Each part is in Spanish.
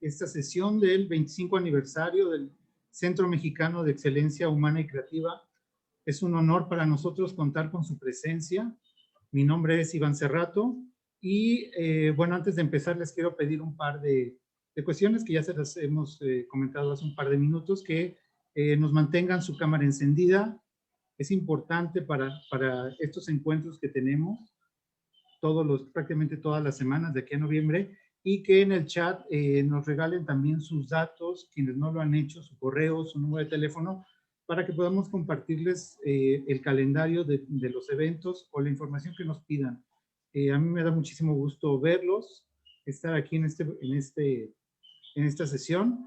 esta sesión del 25 aniversario del Centro Mexicano de Excelencia Humana y Creativa. Es un honor para nosotros contar con su presencia. Mi nombre es Iván Cerrato y bueno, antes de empezar les quiero pedir un par de cuestiones que ya se las hemos comentado hace un par de minutos, que nos mantengan su cámara encendida. Es importante para estos encuentros que tenemos prácticamente todas las semanas de aquí a noviembre, y que en el chat nos regalen también sus datos, quienes no lo han hecho, su correo, su número de teléfono, para que podamos compartirles el calendario de los eventos o la información que nos pidan. A mí me da muchísimo gusto verlos, estar aquí en esta sesión,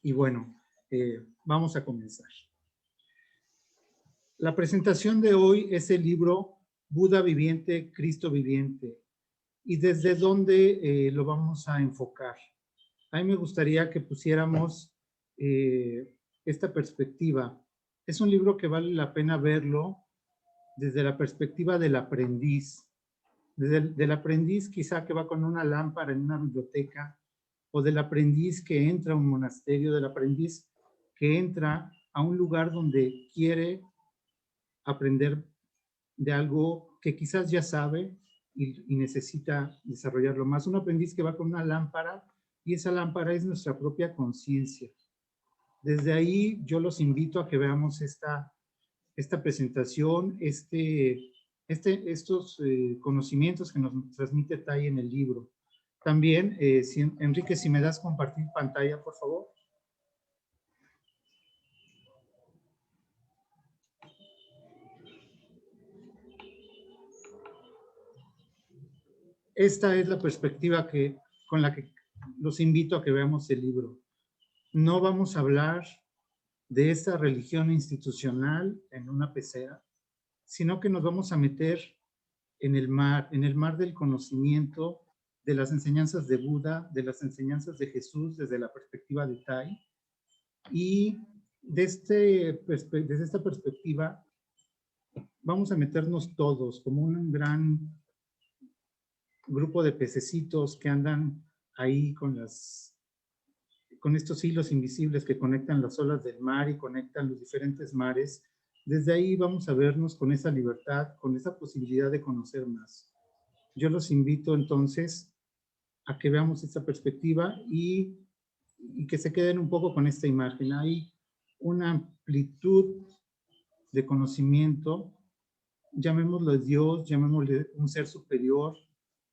y bueno, vamos a comenzar. La presentación de hoy es el libro Buda Viviente, Cristo Viviente. ¿Y desde dónde lo vamos a enfocar? A mí me gustaría que pusiéramos esta perspectiva. Es un libro que vale la pena verlo desde la perspectiva del aprendiz. Del aprendiz quizá que va con una lámpara en una biblioteca, o del aprendiz que entra a un monasterio, del aprendiz que entra a un lugar donde quiere aprender de algo que quizás ya sabe y necesita desarrollarlo más. Un aprendiz que va con una lámpara, y esa lámpara es nuestra propia conciencia. Desde ahí yo los invito a que veamos esta presentación, estos conocimientos que nos transmite Tai en el libro. También, Enrique, si me das compartir pantalla, por favor. Esta es la perspectiva con la que los invito a que veamos el libro. No vamos a hablar de esta religión institucional en una pecera, sino que nos vamos a meter en el mar del conocimiento, de las enseñanzas de Buda, de las enseñanzas de Jesús desde la perspectiva de Tai. Y desde esta perspectiva vamos a meternos todos como un gran grupo de pececitos que andan ahí con estos hilos invisibles que conectan las olas del mar y conectan los diferentes mares. Desde ahí vamos a vernos con esa libertad, con esa posibilidad de conocer más. Yo los invito entonces a que veamos esta perspectiva y que se queden un poco con esta imagen. Hay una amplitud de conocimiento, llamémoslo Dios, llamémosle un ser superior,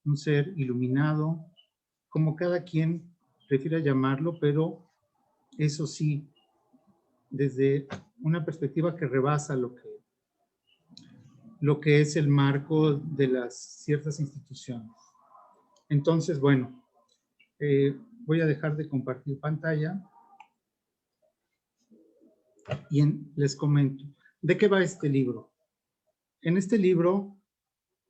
un ser iluminado, como cada quien prefiera llamarlo, pero eso sí, desde una perspectiva que rebasa lo que es el marco de las ciertas instituciones. Entonces, bueno, voy a dejar de compartir pantalla y les comento. ¿De qué va este libro? En este libro,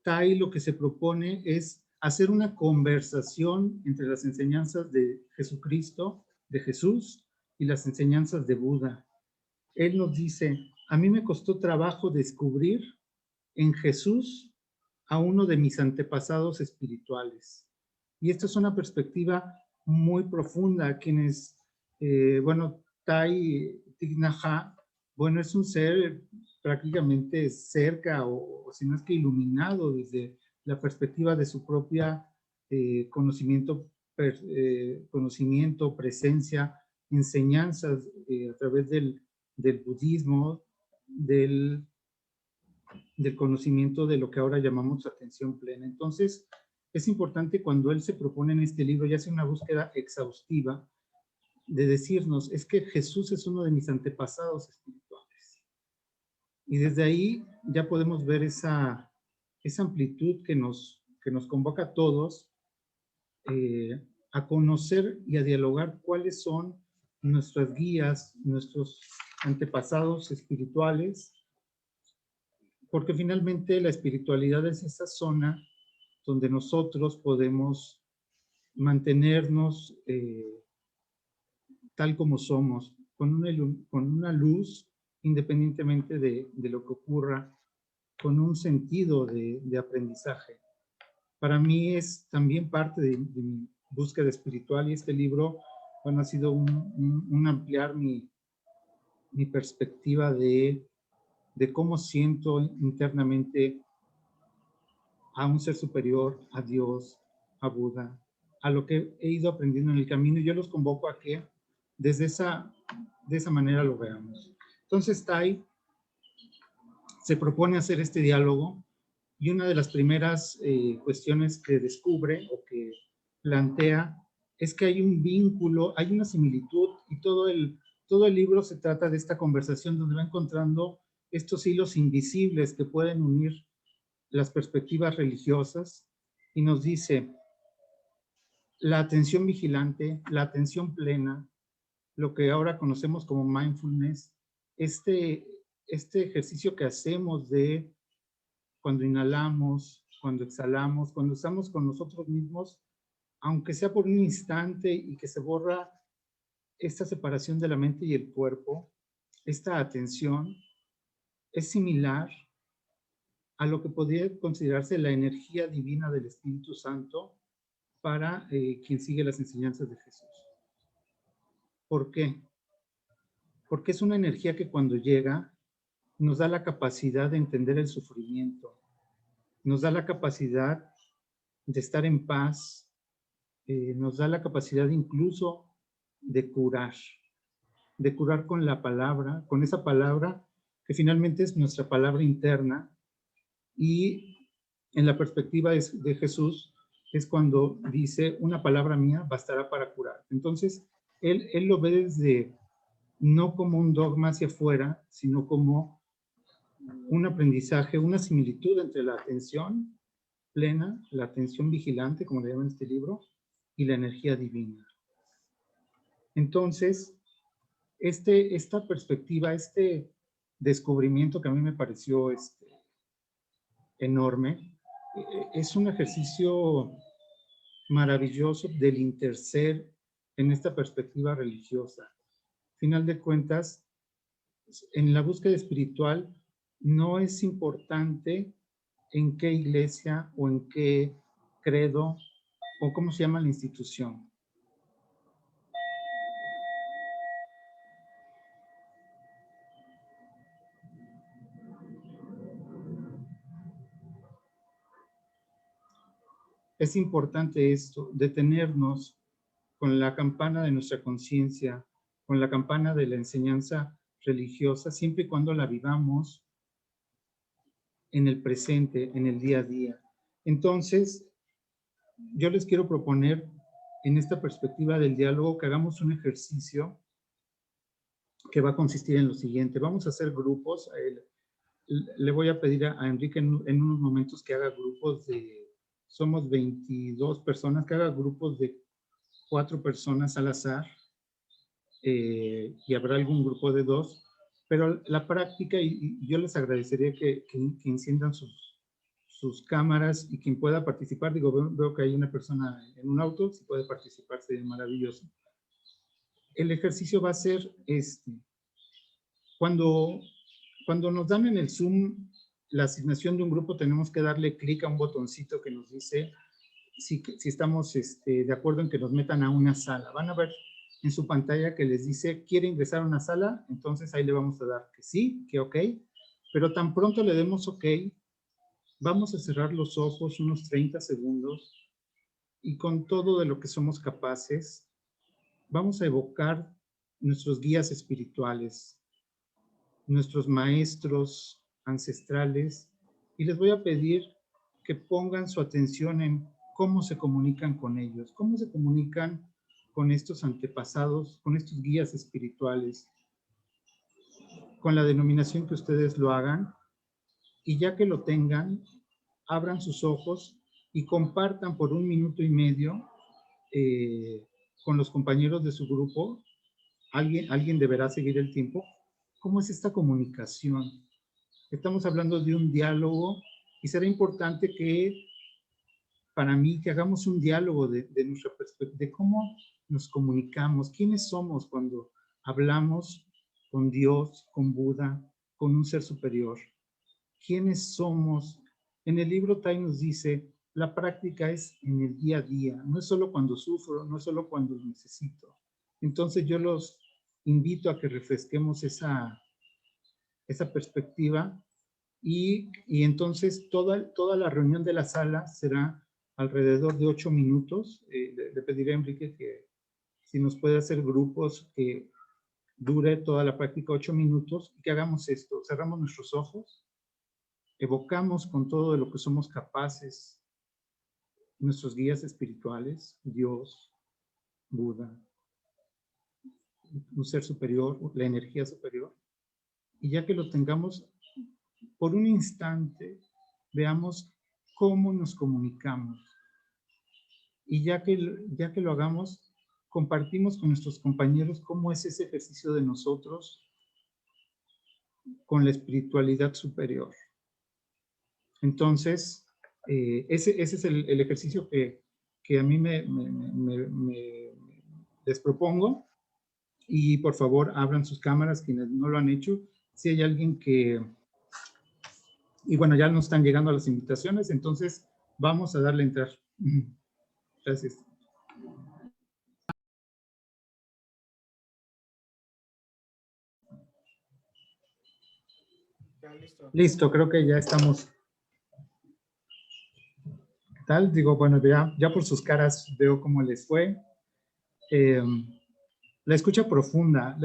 Tai lo que se propone es hacer una conversación entre las enseñanzas de Jesucristo, de Jesús, y las enseñanzas de Buda. Él nos dice, a mí me costó trabajo descubrir en Jesús a uno de mis antepasados espirituales. Y esta es una perspectiva muy profunda. Quienes, bueno, Tai Thich Nhat Hanh, bueno, es un ser prácticamente cerca, o si no es que iluminado desde la perspectiva de su propia conocimiento, presencia, enseñanzas a través del budismo, del conocimiento de lo que ahora llamamos atención plena. Entonces, es importante cuando él se propone en este libro y hace una búsqueda exhaustiva de decirnos, es que Jesús es uno de mis antepasados espirituales. Y desde ahí ya podemos ver esa amplitud que nos convoca a todos a conocer y a dialogar cuáles son nuestras guías, nuestros antepasados espirituales, porque finalmente la espiritualidad es esa zona donde nosotros podemos mantenernos tal como somos, con una luz, independientemente de lo que ocurra, con un sentido de aprendizaje. Para mí es también parte de búsqueda espiritual, y este libro, bueno, ha sido un ampliar mi perspectiva de cómo siento internamente a un ser superior, a Dios, a Buda, a lo que he ido aprendiendo en el camino. Yo los convoco a que de esa manera lo veamos. Entonces, Tai se propone hacer este diálogo, y una de las primeras cuestiones que descubre o que plantea es que hay un vínculo, hay una similitud, y todo el libro se trata de esta conversación donde va encontrando estos hilos invisibles que pueden unir las perspectivas religiosas, y nos dice: la atención vigilante, la atención plena, lo que ahora conocemos como mindfulness, este ejercicio que hacemos de cuando inhalamos, cuando exhalamos, cuando estamos con nosotros mismos, aunque sea por un instante, y que se borra esta separación de la mente y el cuerpo, esta atención es similar a lo que podría considerarse la energía divina del Espíritu Santo para quien sigue las enseñanzas de Jesús. ¿Por qué? Porque es una energía que cuando llega nos da la capacidad de entender el sufrimiento, nos da la capacidad de estar en paz, nos da la capacidad incluso de curar con la palabra, con esa palabra que finalmente es nuestra palabra interna, y en la perspectiva de Jesús es cuando dice: una palabra mía bastará para curar. Entonces, él lo ve desde, no como un dogma hacia afuera, sino como un aprendizaje, una similitud entre la atención plena, la atención vigilante, como le llaman en este libro, y la energía divina. Entonces, esta perspectiva, este descubrimiento que a mí me pareció enorme, es un ejercicio maravilloso del interser en esta perspectiva religiosa. Final de cuentas, en la búsqueda espiritual no es importante en qué iglesia o en qué credo o cómo se llama la institución. Es importante esto, detenernos con la campana de nuestra conciencia, con la campana de la enseñanza religiosa, siempre y cuando la vivamos en el presente, en el día a día. Entonces, yo les quiero proponer, en esta perspectiva del diálogo, que hagamos un ejercicio que va a consistir en lo siguiente. Vamos a hacer grupos. Le voy a pedir a Enrique en unos momentos que haga grupos somos 22 personas, que haga grupos de 4 personas al azar, y habrá algún grupo de 2, pero la práctica, y yo les agradecería que enciendan sus cámaras, y quien pueda participar, digo, veo que hay una persona en un auto, si puede participar sería maravilloso. El ejercicio va a ser cuando nos dan en el Zoom la asignación de un grupo, tenemos que darle clic a un botoncito que nos dice si estamos de acuerdo en que nos metan a una sala. Van a ver en su pantalla que les dice: ¿quiere ingresar a una sala? Entonces ahí le vamos a dar que sí, que ok, pero tan pronto le demos ok, vamos a cerrar los ojos unos 30 segundos, y con todo de lo que somos capaces, vamos a evocar nuestros guías espirituales, nuestros maestros ancestrales, y les voy a pedir que pongan su atención en cómo se comunican con ellos, cómo se comunican con estos antepasados, con estos guías espirituales, con la denominación que ustedes lo hagan, y ya que lo tengan, abran sus ojos y compartan por 1,5 minutos con los compañeros de su grupo. Alguien deberá seguir el tiempo. ¿Cómo es esta comunicación? Estamos hablando de un diálogo, y será importante que, para mí, que hagamos un diálogo de nuestra perspectiva, de cómo nos comunicamos, quiénes somos cuando hablamos con Dios, con Buda, con un ser superior. ¿Quiénes somos? En el libro Tai nos dice: la práctica es en el día a día, no es solo cuando sufro, no es solo cuando lo necesito. Entonces yo los invito a que refresquemos esa perspectiva y entonces toda la reunión de la sala será alrededor de 8 minutos. Le pediré a Enrique que si nos puede hacer grupos que dure toda la práctica 8 minutos y que hagamos esto. Cerramos nuestros ojos, evocamos con todo de lo que somos capaces nuestros guías espirituales, Dios, Buda, un ser superior, la energía superior. Y ya que lo tengamos, por un instante, veamos cómo nos comunicamos. Y ya que lo hagamos, compartimos con nuestros compañeros cómo es ese ejercicio de nosotros con la espiritualidad superior. Entonces, ese es el ejercicio que a mí les propongo. Y por favor, abran sus cámaras quienes no lo han hecho. Si hay alguien que... Y bueno, ya nos están llegando las invitaciones, entonces vamos a darle a entrar. Gracias. Listo, creo que ya estamos. ¿Qué tal? Digo, bueno, ya por sus caras veo cómo les fue. La escucha profunda,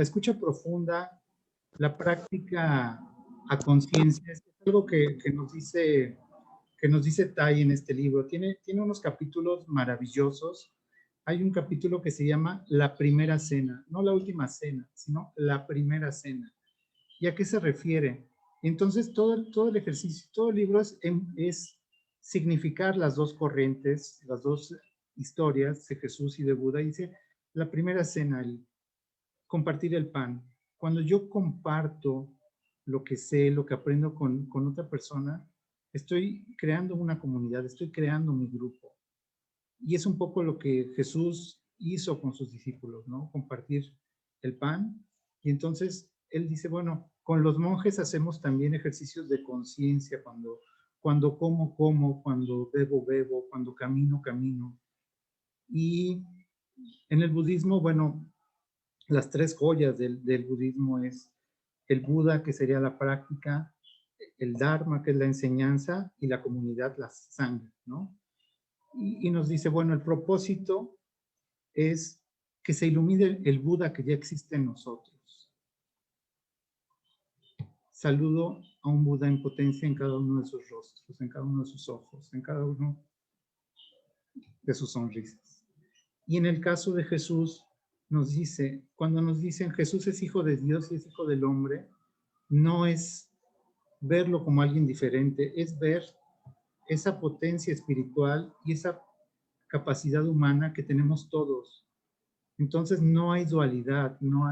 la práctica a conciencia, es algo que nos dice Tai en este libro. Tiene unos capítulos maravillosos. Hay un capítulo que se llama La Primera Cena, no la última cena, sino la primera cena. ¿Y a qué se refiere? Entonces, todo el ejercicio, todo el libro es significar las dos corrientes, las dos historias de Jesús y de Buda. Dice, la primera cena, el compartir el pan. Cuando yo comparto lo que sé, lo que aprendo con otra persona, estoy creando una comunidad, estoy creando mi grupo. Y es un poco lo que Jesús hizo con sus discípulos, ¿no? Compartir el pan. Y entonces él dice, bueno, con los monjes hacemos también ejercicios de conciencia, cuando como, cuando bebo, cuando camino. Y en el budismo, bueno, las tres joyas del budismo es el Buda, que sería la práctica, el Dharma, que es la enseñanza, y la comunidad, la sangha, ¿no? Y nos dice, bueno, el propósito es que se ilumine el Buda que ya existe en nosotros. Saludo a un Buda en potencia en cada uno de sus rostros, en cada uno de sus ojos, en cada uno de sus sonrisas. Y en el caso de Jesús, nos dice, cuando nos dicen Jesús es hijo de Dios y es hijo del hombre, no es verlo como alguien diferente, es ver esa potencia espiritual y esa capacidad humana que tenemos todos. Entonces no hay dualidad, no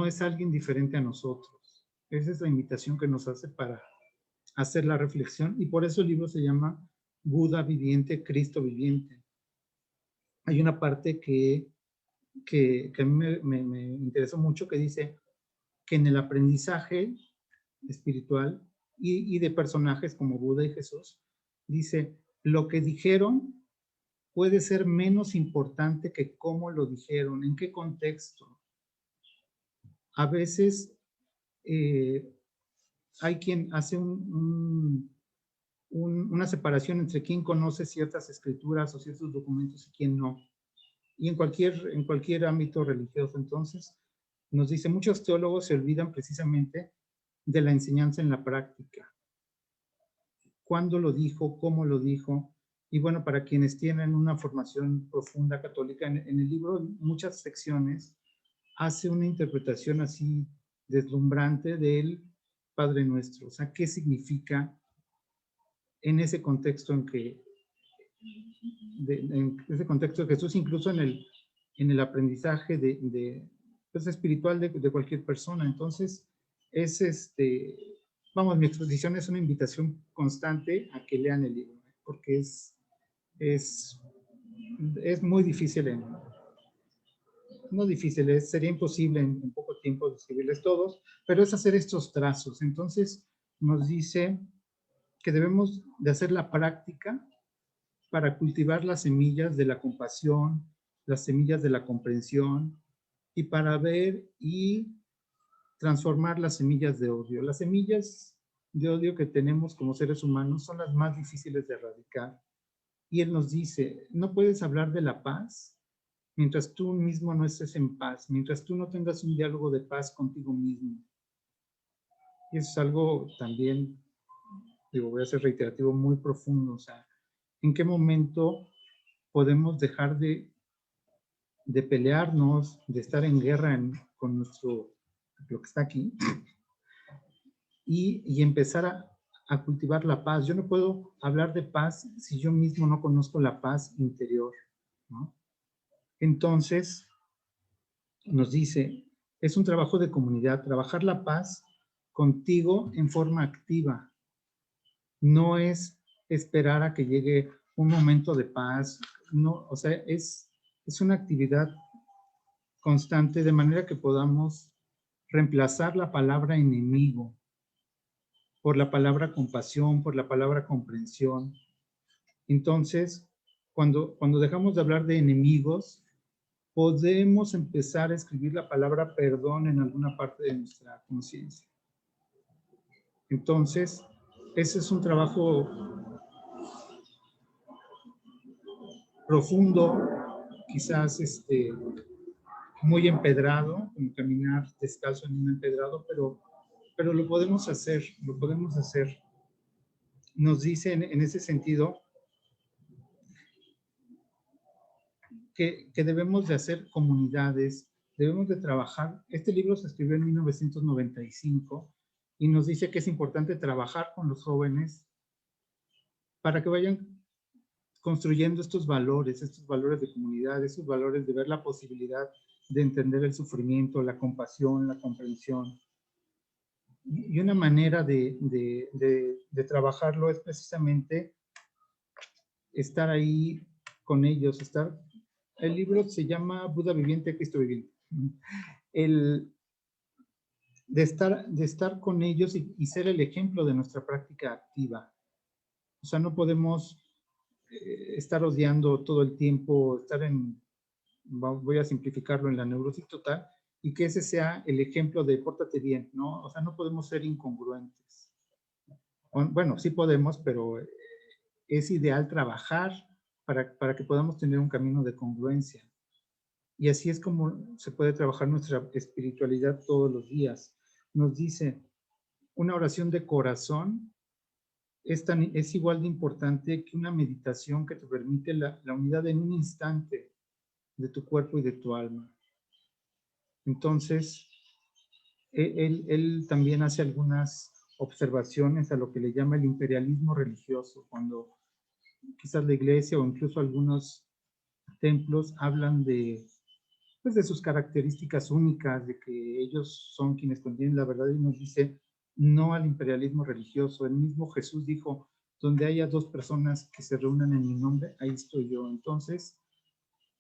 es alguien diferente a nosotros. Esa es la invitación que nos hace para hacer la reflexión, y por eso el libro se llama Buda viviente, Cristo viviente. Hay una parte que a mí me interesó mucho, que dice que en el aprendizaje espiritual y de personajes como Buda y Jesús, dice, lo que dijeron puede ser menos importante que cómo lo dijeron, en qué contexto. A veces hay quien hace una separación entre quien conoce ciertas escrituras o ciertos documentos y quien no. Y en cualquier ámbito religioso. Entonces, nos dice, muchos teólogos se olvidan precisamente de la enseñanza en la práctica. ¿Cuándo lo dijo? ¿Cómo lo dijo? Y bueno, para quienes tienen una formación profunda católica, en el libro, muchas secciones, hace una interpretación así deslumbrante del Padre Nuestro. O sea, ¿qué significa en ese contexto en ese contexto de Jesús, incluso en el aprendizaje pues, espiritual de cualquier persona? Entonces, vamos, mi exposición es una invitación constante a que lean el libro, porque es muy difícil no difícil, sería imposible en poco tiempo describirles todos, pero es hacer estos trazos. Entonces, nos dice que debemos de hacer la práctica para cultivar las semillas de la compasión, las semillas de la comprensión, y para ver y transformar las semillas de odio. Las semillas de odio que tenemos como seres humanos son las más difíciles de erradicar. Y él nos dice, no puedes hablar de la paz mientras tú mismo no estés en paz, mientras tú no tengas un diálogo de paz contigo mismo. Y eso es algo también, digo, voy a ser reiterativo, muy profundo. O sea, ¿en qué momento podemos dejar de pelearnos, de estar en guerra con lo que está aquí, y empezar a cultivar la paz? Yo no puedo hablar de paz si yo mismo no conozco la paz interior, ¿no? Entonces, nos dice, es un trabajo de comunidad, trabajar la paz contigo en forma activa. No es esperar a que llegue un momento de paz, no, o sea, es una actividad constante, de manera que podamos reemplazar la palabra enemigo por la palabra compasión, por la palabra comprensión. Entonces, cuando dejamos de hablar de enemigos, podemos empezar a escribir la palabra perdón en alguna parte de nuestra conciencia. Entonces, ese es un trabajo profundo, quizás muy empedrado, como caminar descalzo en un empedrado, pero lo podemos hacer, lo podemos hacer. Nos dice en ese sentido que debemos de hacer comunidades, debemos de trabajar. Este libro se escribió en 1995 y nos dice que es importante trabajar con los jóvenes para que vayan construyendo estos valores de comunidad, estos valores de ver la posibilidad de entender el sufrimiento, la compasión, la comprensión. Y una manera de trabajarlo es precisamente estar ahí con ellos, el libro se llama Buda Viviente, Cristo Viviente. De estar con ellos y ser el ejemplo de nuestra práctica activa. O sea, no podemos estar odiando todo el tiempo, voy a simplificarlo, en la neurosis total, y que ese sea el ejemplo de pórtate bien, ¿no? O sea, no podemos ser incongruentes. Bueno, sí podemos, pero es ideal trabajar para que podamos tener un camino de congruencia. Y así es como se puede trabajar nuestra espiritualidad todos los días. Nos dice, una oración de corazón es igual de importante que una meditación que te permite la unidad en un instante de tu cuerpo y de tu alma. Entonces, él también hace algunas observaciones a lo que le llama el imperialismo religioso, cuando quizás la iglesia o incluso algunos templos hablan pues de sus características únicas, de que ellos son quienes contienen la verdad, y nos dice no al imperialismo religioso. El mismo Jesús dijo, donde haya dos personas que se reúnan en mi nombre, ahí estoy yo. Entonces,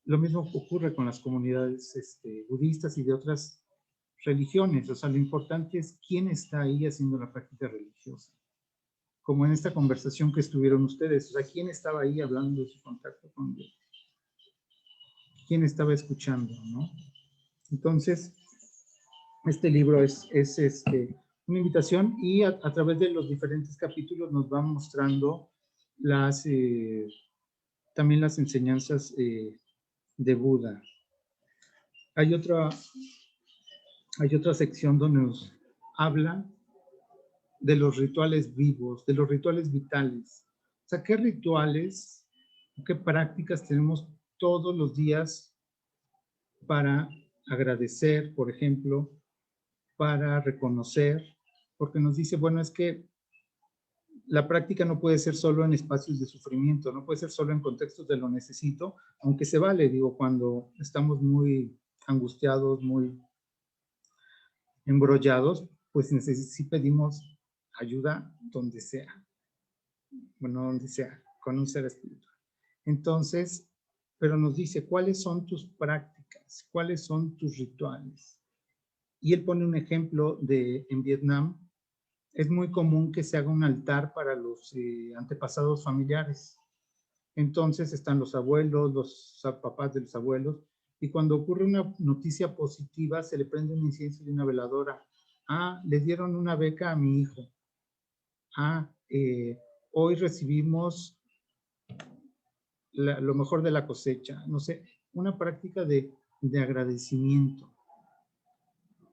lo mismo ocurre con las comunidades budistas y de otras religiones. O sea, lo importante es quién está ahí haciendo la práctica religiosa. Como en esta conversación que estuvieron ustedes, o sea, quién estaba ahí hablando de su contacto con Dios, quién estaba escuchando, ¿no? Entonces, este libro es una invitación, y a través de los diferentes capítulos nos va mostrando también las enseñanzas de Buda. Hay otra sección donde nos habla de los rituales vivos, de los rituales vitales. O sea, ¿qué rituales, qué prácticas tenemos todos los días para agradecer, por ejemplo, para reconocer? Porque nos dice, bueno, es que la práctica no puede ser solo en espacios de sufrimiento, no puede ser solo en contextos de lo necesito, aunque se vale, digo, cuando estamos muy angustiados, muy embrollados, pues sí pedimos ayuda donde sea, bueno, donde sea, con un ser espiritual. Entonces, pero nos dice, ¿cuáles son tus prácticas? ¿Cuáles son tus rituales? Y él pone un ejemplo en Vietnam, es muy común que se haga un altar para los antepasados familiares. Entonces están los abuelos, los papás de los abuelos, y cuando ocurre una noticia positiva, se le prende un incienso y una veladora. Ah, le dieron una beca a mi hijo. Ah, hoy recibimos lo mejor de la cosecha. No sé, una práctica de agradecimiento.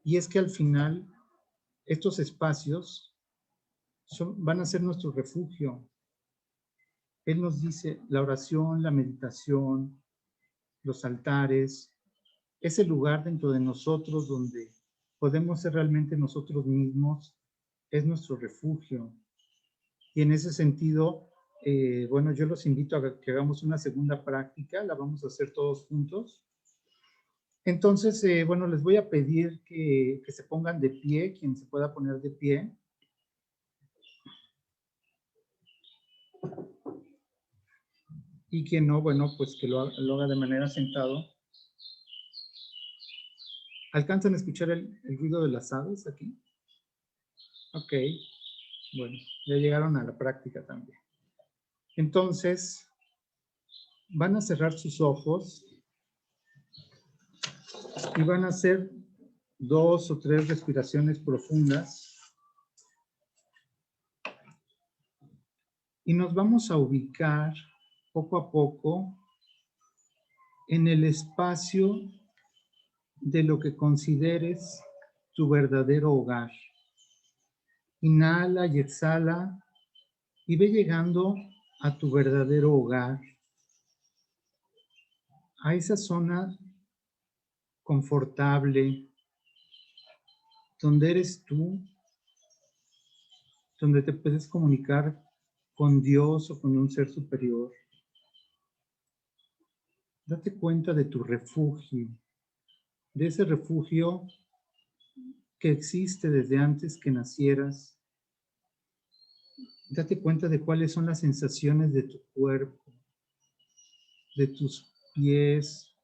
Y es que al final, estos espacios van a ser nuestro refugio. Él nos dice, la oración, la meditación, los altares, es el lugar dentro de nosotros donde podemos ser realmente nosotros mismos, es nuestro refugio. Y en ese sentido, bueno, yo los invito a que hagamos una segunda práctica, la vamos a hacer todos juntos. Entonces, bueno, les voy a pedir que se pongan de pie, quien se pueda poner de pie. Y quien no, bueno, pues que lo haga de manera sentado. ¿Alcanzan a escuchar el ruido de las aves aquí? Ok, bueno, ya llegaron a la práctica también. Entonces, van a cerrar sus ojos y van a hacer 2 o 3 respiraciones profundas. Y nos vamos a ubicar poco a poco en el espacio de lo que consideres tu verdadero hogar. Inhala y exhala y ve llegando a tu verdadero hogar, a esa zona confortable, donde eres tú, donde te puedes comunicar con Dios o con un ser superior. Date cuenta de tu refugio, de ese refugio que existe desde antes que nacieras. Date cuenta de cuáles son las sensaciones de tu cuerpo, de tus pies,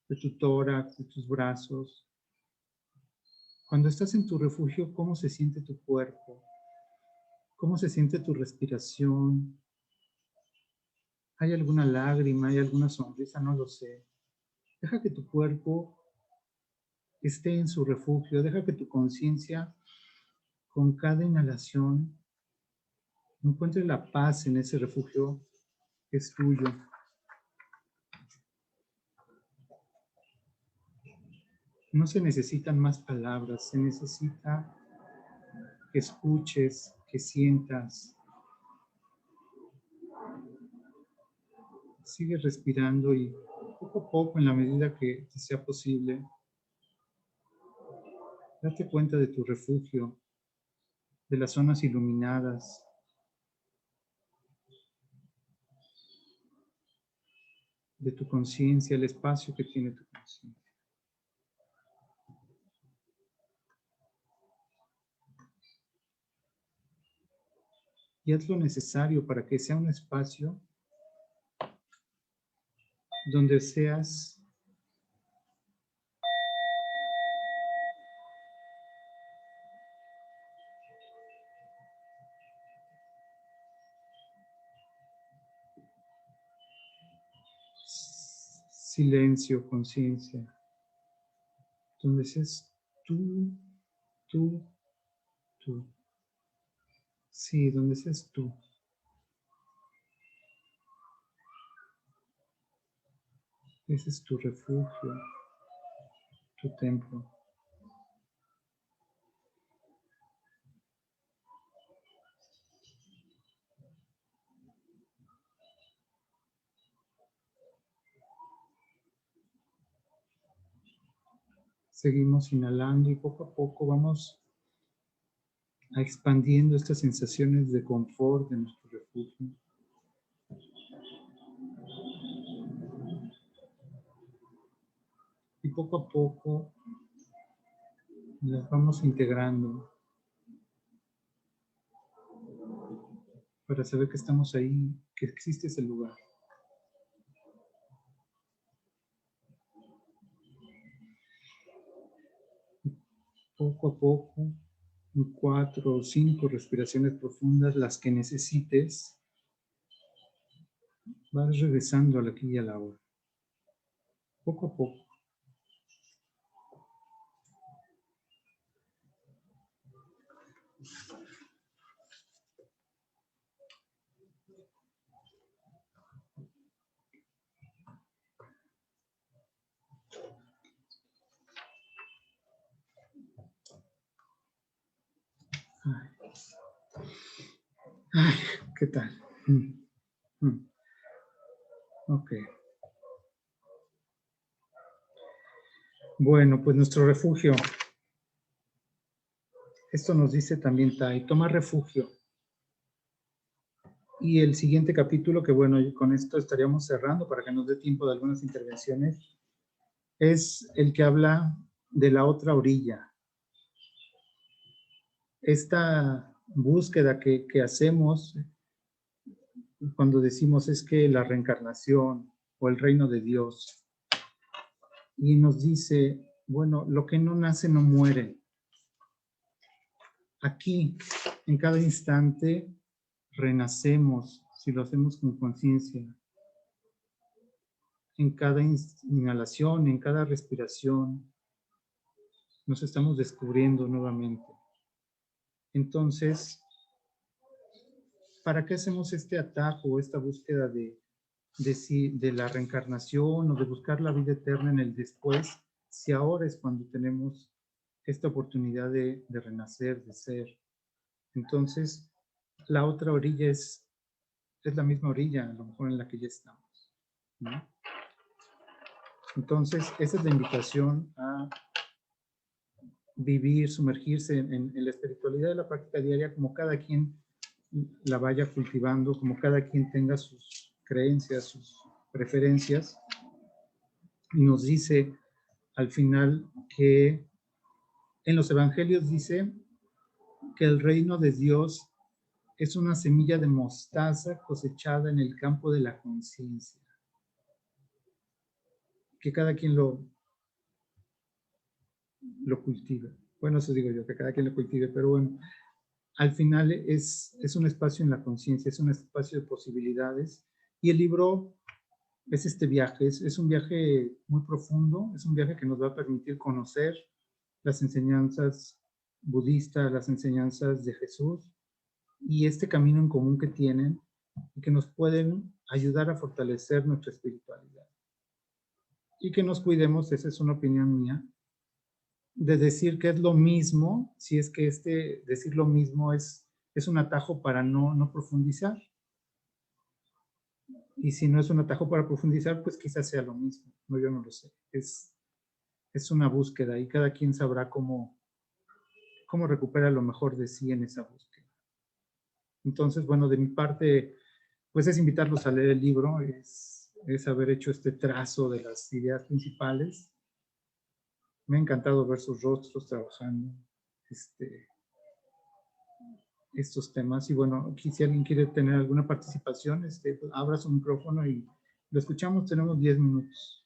de tu tórax, de tus brazos. Cuando estás en tu refugio, ¿cómo se siente tu cuerpo? ¿Cómo se siente tu respiración? ¿Hay alguna lágrima? ¿Hay alguna sonrisa? No lo sé. Deja que tu cuerpo esté en su refugio. Deja que tu conciencia, con cada inhalación, encuentre la paz en ese refugio que es tuyo. No se necesitan más palabras, se necesita que escuches, que sientas. Sigue respirando y poco a poco, en la medida que te sea posible, date cuenta de tu refugio, de las zonas iluminadas, de tu conciencia, el espacio que tiene tu conciencia. Y haz lo necesario para que sea un espacio donde seas silencio, conciencia, donde seas tú, tú, tú. Sí, donde seas tú. Ese es tu refugio, tu templo. Seguimos inhalando y poco a poco vamos expandiendo estas sensaciones de confort de nuestro refugio. Y poco a poco las vamos integrando para saber que estamos ahí, que existe ese lugar. Poco a poco 4 o 5 respiraciones profundas, las que necesites. Vas regresando al aquí y a la hora, poco a poco. Ay, ¿qué tal? Ok. Bueno, pues nuestro refugio. Esto nos dice también Tai, toma refugio. Y el siguiente capítulo, que bueno, con esto estaríamos cerrando para que nos dé tiempo de algunas intervenciones, es el que habla de la otra orilla. Esta búsqueda que hacemos cuando decimos es que la reencarnación o el reino de Dios, y nos dice, bueno, lo que no nace no muere. Aquí, en cada instante, renacemos si lo hacemos con conciencia. En cada inhalación, en cada respiración, nos estamos descubriendo nuevamente. Entonces, ¿para qué hacemos este atajo, esta búsqueda de la reencarnación o de buscar la vida eterna en el después, si ahora es cuando tenemos esta oportunidad de renacer, de ser? Entonces, la otra orilla es la misma orilla, a lo mejor en la que ya estamos, ¿no? Entonces, esa es la invitación a vivir, sumergirse en la espiritualidad de la práctica diaria, como cada quien la vaya cultivando, como cada quien tenga sus creencias, sus preferencias. Y nos dice al final que en los evangelios dice que el reino de Dios es una semilla de mostaza cosechada en el campo de la conciencia. Que cada quien lo cultive. Bueno, eso digo yo, que cada quien lo cultive, pero bueno, al final es un espacio en la conciencia, es un espacio de posibilidades. Y el libro es este viaje, es un viaje muy profundo, es un viaje que nos va a permitir conocer las enseñanzas budistas, las enseñanzas de Jesús y este camino en común que tienen y que nos pueden ayudar a fortalecer nuestra espiritualidad. Y que nos cuidemos, esa es una opinión mía, de decir que es lo mismo, si es que decir lo mismo es un atajo para no profundizar. Y si no es un atajo para profundizar, pues quizás sea lo mismo. No, yo no lo sé. Es una búsqueda y cada quien sabrá cómo recupera lo mejor de sí en esa búsqueda. Entonces, bueno, de mi parte, pues es invitarlos a leer el libro, es haber hecho este trazo de las ideas principales. Me ha encantado ver sus rostros trabajando estos temas. Y bueno, si alguien quiere tener alguna participación, pues abra su micrófono y lo escuchamos. Tenemos 10 minutos.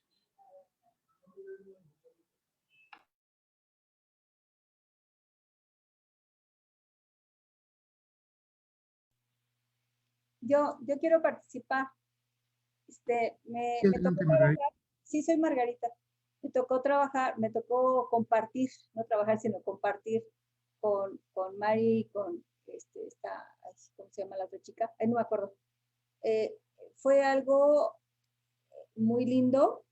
Yo quiero participar. Me tocó trabajar. Sí, soy Margarita. Me tocó compartir, no trabajar, sino compartir con Mari, con ¿cómo se llama la otra chica? No me acuerdo. Fue algo muy lindo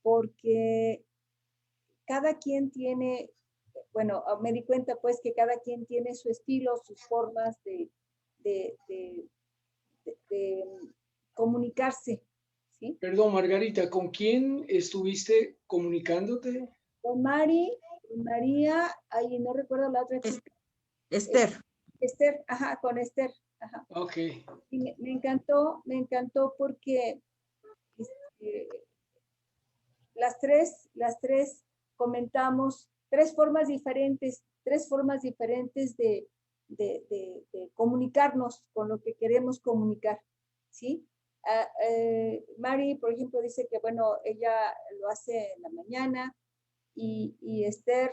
porque cada quien tiene, bueno, me di cuenta pues que cada quien tiene su estilo, sus formas de comunicarse, ¿sí? Perdón, Margarita, ¿con quién estuviste comunicándote? Con Mari, con María, ahí no recuerdo la otra chica. Esther. Esther, ajá, con Esther. Ajá. Ok. Y me encantó porque las tres comentamos tres formas diferentes de comunicarnos con lo que queremos comunicar, ¿sí? Mari, por ejemplo, dice que, bueno, ella lo hace en la mañana y Esther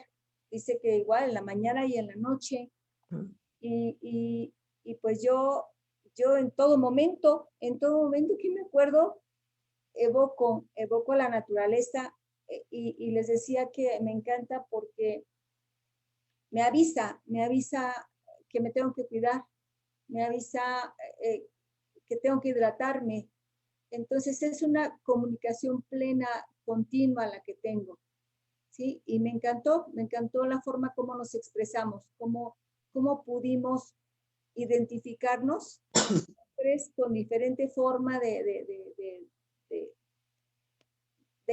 dice que igual en la mañana y en la noche. Y pues yo en todo momento que me acuerdo, evoco la naturaleza, y les decía que me encanta porque me avisa que me tengo que cuidar, me avisa que tengo que hidratarme. Entonces es una comunicación plena, continua la que tengo, ¿sí? Y me encantó la forma como nos expresamos, cómo pudimos identificarnos con diferente forma de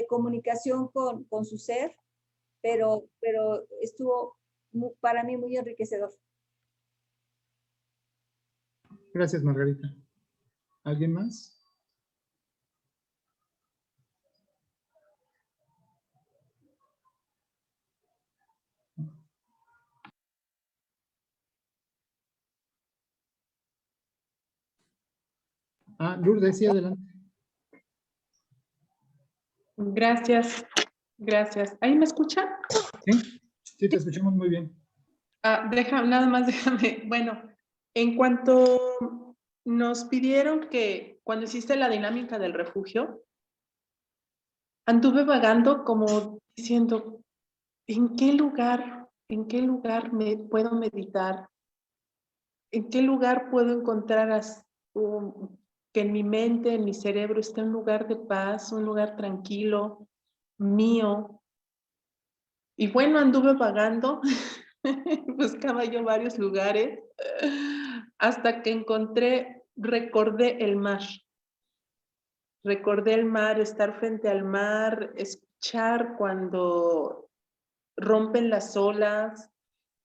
comunicación con su ser, pero estuvo para mí muy enriquecedor. Gracias, Margarita. ¿Alguien más? Lourdes, sí, adelante. Gracias, gracias. ¿Ahí me escuchan? Sí, te escuchamos muy bien. Nada más déjame, bueno, en cuanto nos pidieron que cuando hiciste la dinámica del refugio, anduve vagando como diciendo, ¿en qué lugar me puedo meditar? ¿En qué lugar puedo encontrar que en mi mente, en mi cerebro esté un lugar de paz, un lugar tranquilo, mío? Y bueno, anduve vagando, buscaba yo varios lugares, hasta que recordé el mar. Recordé el mar, estar frente al mar, escuchar cuando rompen las olas,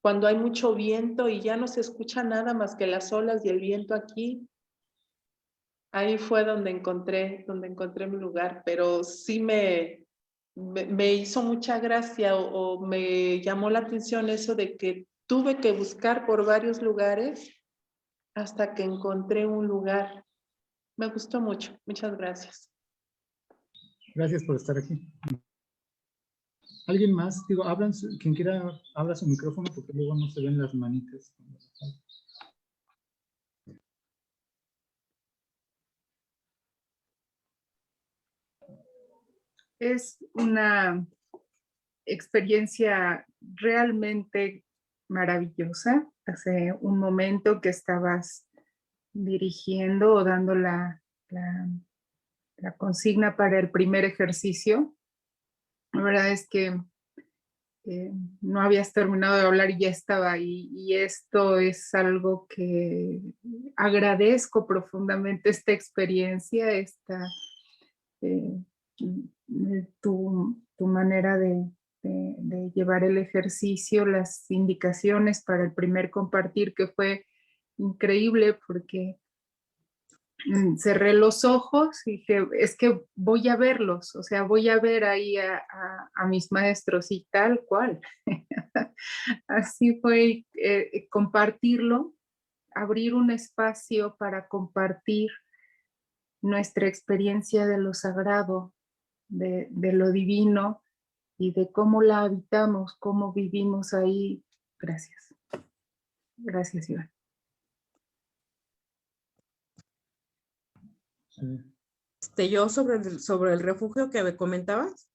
cuando hay mucho viento y ya no se escucha nada más que las olas y el viento aquí. Ahí fue donde encontré mi lugar, pero sí me hizo mucha gracia o me llamó la atención eso de que tuve que buscar por varios lugares hasta que encontré un lugar. Me gustó mucho. Muchas gracias. Gracias por estar aquí. ¿Alguien más? Digo, quien quiera, abra su micrófono porque luego no se ven las manitas. Es una experiencia realmente maravillosa. Hace un momento que estabas dirigiendo o dando la consigna para el primer ejercicio. La verdad es que no habías terminado de hablar y ya estaba ahí, y esto es algo que agradezco profundamente, esta experiencia, tu manera de llevar el ejercicio, las indicaciones para el primer compartir, que fue increíble porque cerré los ojos y dije, es que voy a verlos, o sea, voy a ver ahí a mis maestros y tal cual. Así fue compartirlo, abrir un espacio para compartir nuestra experiencia de lo sagrado, de lo divino y de cómo la habitamos, cómo vivimos ahí. Gracias. Gracias, Iván. Yo sobre el refugio que me comentabas,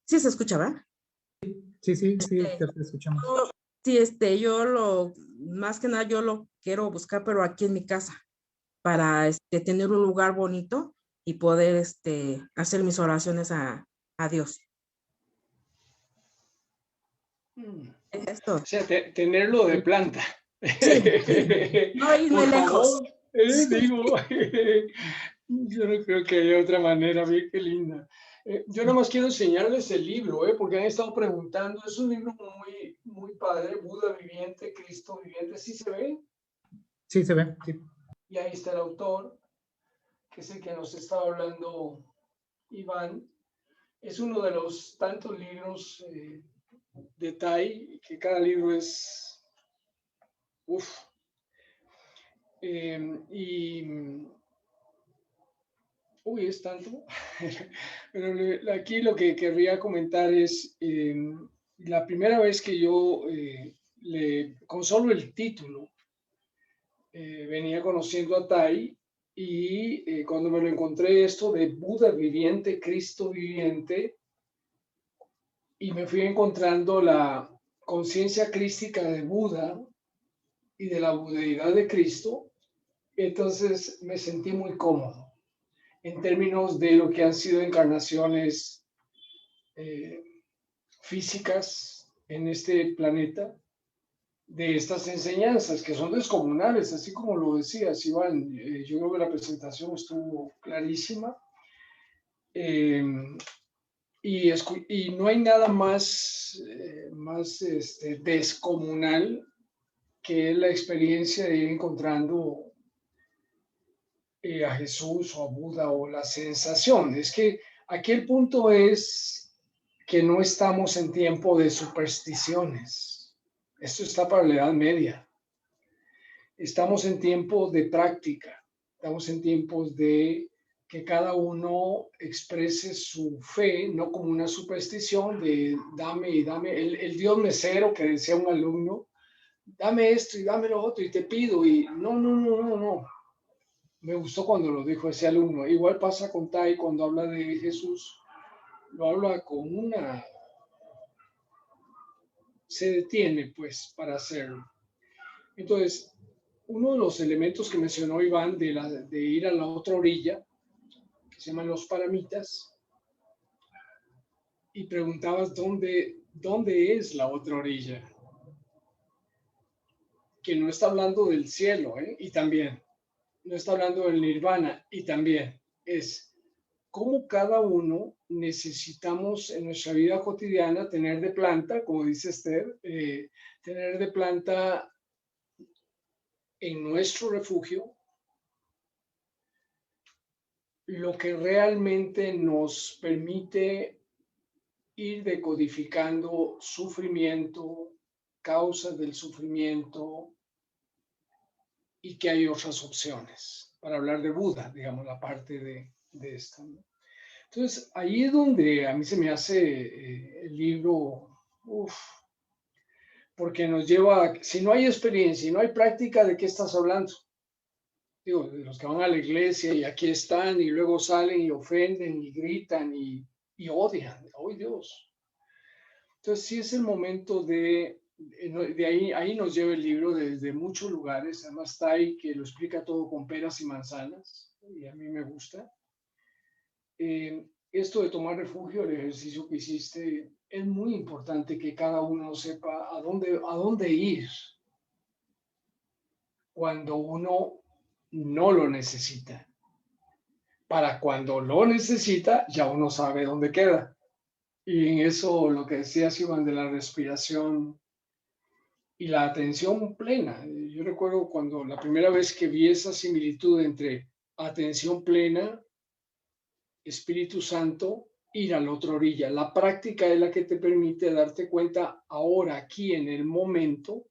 ¿sí se escuchaba? Sí, te escuchamos. Sí, yo más que nada yo lo quiero buscar, pero aquí en mi casa, para tener un lugar bonito y poder hacer mis oraciones a Dios. Esto. O sea, tenerlo de planta. Sí. No irme lejos. Digo, yo no creo que haya otra manera. Bien, qué linda. Yo nada más quiero enseñarles el libro, porque han estado preguntando. Es un libro muy, muy padre, Buda viviente, Cristo viviente. ¿Sí se ve? Sí, se ve, sí. Y ahí está el autor, que es el que nos estaba hablando Iván. Es uno de los tantos libros de Tai, que cada libro es... Uf. Uy, es tanto. Pero aquí lo que querría comentar es La primera vez que yo con solo el título, venía conociendo a Tai y cuando me lo encontré esto de Buda viviente, Cristo viviente, y me fui encontrando la conciencia crística de Buda y de la budeidad de Cristo, entonces me sentí muy cómodo en términos de lo que han sido encarnaciones físicas en este planeta, de estas enseñanzas que son descomunales, así como lo decías, Iván. Yo creo que la presentación estuvo clarísima. Y no hay nada más, descomunal que la experiencia de ir encontrando a Jesús o a Buda, o la sensación. Es que aquí el punto es que no estamos en tiempo de supersticiones. Esto está para la Edad Media. Estamos en tiempos de práctica. Estamos en tiempos de que cada uno exprese su fe, no como una superstición de dame y dame. El Dios mesero que decía un alumno, dame esto y dame lo otro y te pido. Y no. Me gustó cuando lo dijo ese alumno. Igual pasa con Tai cuando habla de Jesús. Lo habla con una... se detiene pues para hacerlo. Entonces, uno de los elementos que mencionó Iván de ir a la otra orilla, que se llaman los paramitas, y preguntabas dónde es la otra orilla, que no está hablando del cielo, y también, no está hablando del nirvana, y también es cómo cada uno necesitamos en nuestra vida cotidiana tener de planta, como dice Esther, tener de planta en nuestro refugio lo que realmente nos permite ir decodificando sufrimiento, causas del sufrimiento, y que hay otras opciones para hablar de Buda, digamos, la parte de esto, ¿no? Entonces, ahí es donde a mí se me hace el libro, porque nos lleva, si no hay experiencia y no hay práctica, ¿de qué estás hablando? Digo, de los que van a la iglesia y aquí están y luego salen y ofenden y gritan y odian. ¡Ay, Dios! Entonces, sí es el momento de ahí nos lleva el libro desde muchos lugares. Además, está ahí que lo explica todo con peras y manzanas, y a mí me gusta. Esto de tomar refugio, el ejercicio que hiciste, es muy importante que cada uno sepa a dónde ir cuando uno no lo necesita. Para cuando lo necesita, ya uno sabe dónde queda. Y en eso, lo que decías, Iván, de la respiración y la atención plena. Yo recuerdo cuando la primera vez que vi esa similitud entre atención plena, Espíritu Santo, ir a la otra orilla. La práctica es la que te permite darte cuenta ahora, aquí en el momento,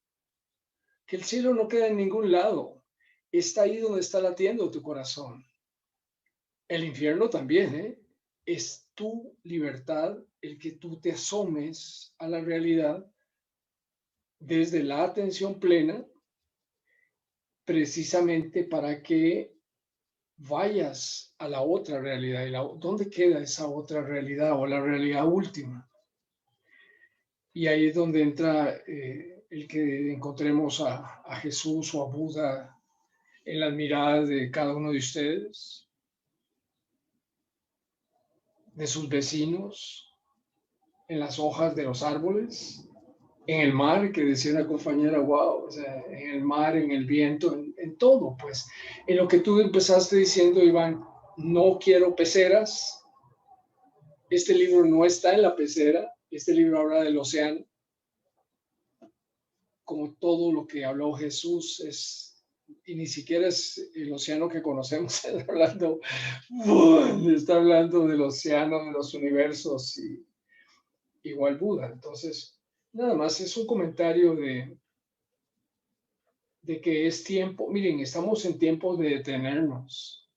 que el cielo no queda en ningún lado. Está ahí donde está latiendo tu corazón. El infierno también, es tu libertad el que tú te asomes a la realidad desde la atención plena, precisamente para que vayas a la otra realidad. ¿Dónde queda esa otra realidad o la realidad última? Y ahí es donde entra el que encontremos a Jesús o a Buda en las miradas de cada uno de ustedes, de sus vecinos, en las hojas de los árboles, en el mar, que decía una compañera, wow, o sea, en el mar, en el viento, en todo, pues. En lo que tú empezaste diciendo, Iván, no quiero peceras. Este libro no está en la pecera, este libro habla del océano. Como todo lo que habló Jesús y ni siquiera es el océano que conocemos, está hablando del océano, de los universos, y igual Buda. Entonces, nada más es un comentario de que es tiempo. Miren, estamos en tiempos de detenernos.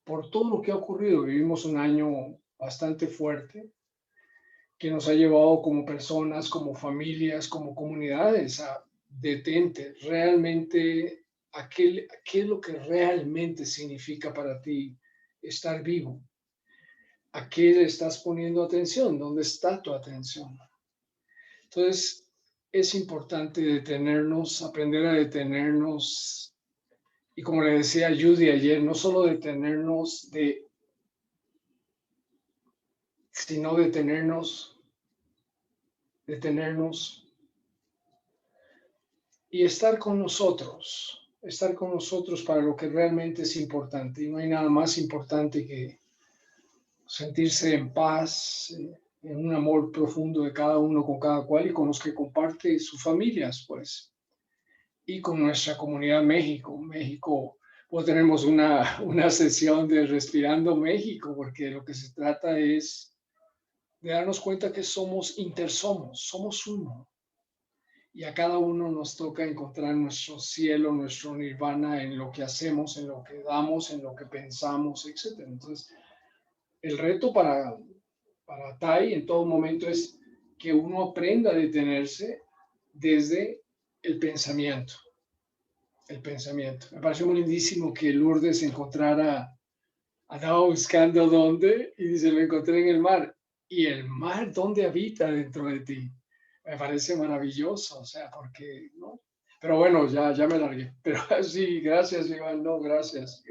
Por todo lo que ha ocurrido, vivimos un año bastante fuerte, que nos ha llevado como personas, como familias, como comunidades a detente, realmente, ¿qué es lo que realmente significa para ti estar vivo? ¿A qué le estás poniendo atención? ¿Dónde está tu atención? Entonces, es importante detenernos, aprender a detenernos. Y como le decía a Judy ayer, no solo detenernos sino detenernos y estar con nosotros para lo que realmente es importante. Y no hay nada más importante que sentirse en paz, en un amor profundo de cada uno con cada cual y con los que comparte sus familias, pues. Y con nuestra comunidad México. Pues tenemos una sesión de Respirando México, porque lo que se trata es de darnos cuenta que somos uno. Y a cada uno nos toca encontrar nuestro cielo, nuestro nirvana en lo que hacemos, en lo que damos, en lo que pensamos, etc. Entonces, el reto para Tai en todo momento es que uno aprenda a detenerse desde el pensamiento. Me pareció muy lindísimo que Lourdes andaba buscando dónde y dice, lo encontré en el mar. ¿Y el mar dónde habita dentro de ti? Me parece maravilloso, o sea, porque, ¿no? Pero bueno, ya me largué. Pero sí, gracias, Iván, no, gracias.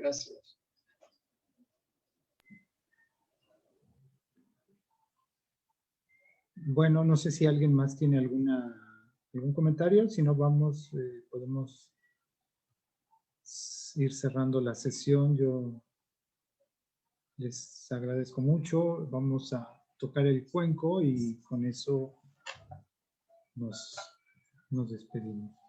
Bueno, no sé si alguien más tiene algún comentario, si no podemos ir cerrando la sesión. Yo les agradezco mucho. Vamos a tocar el cuenco y con eso nos despedimos.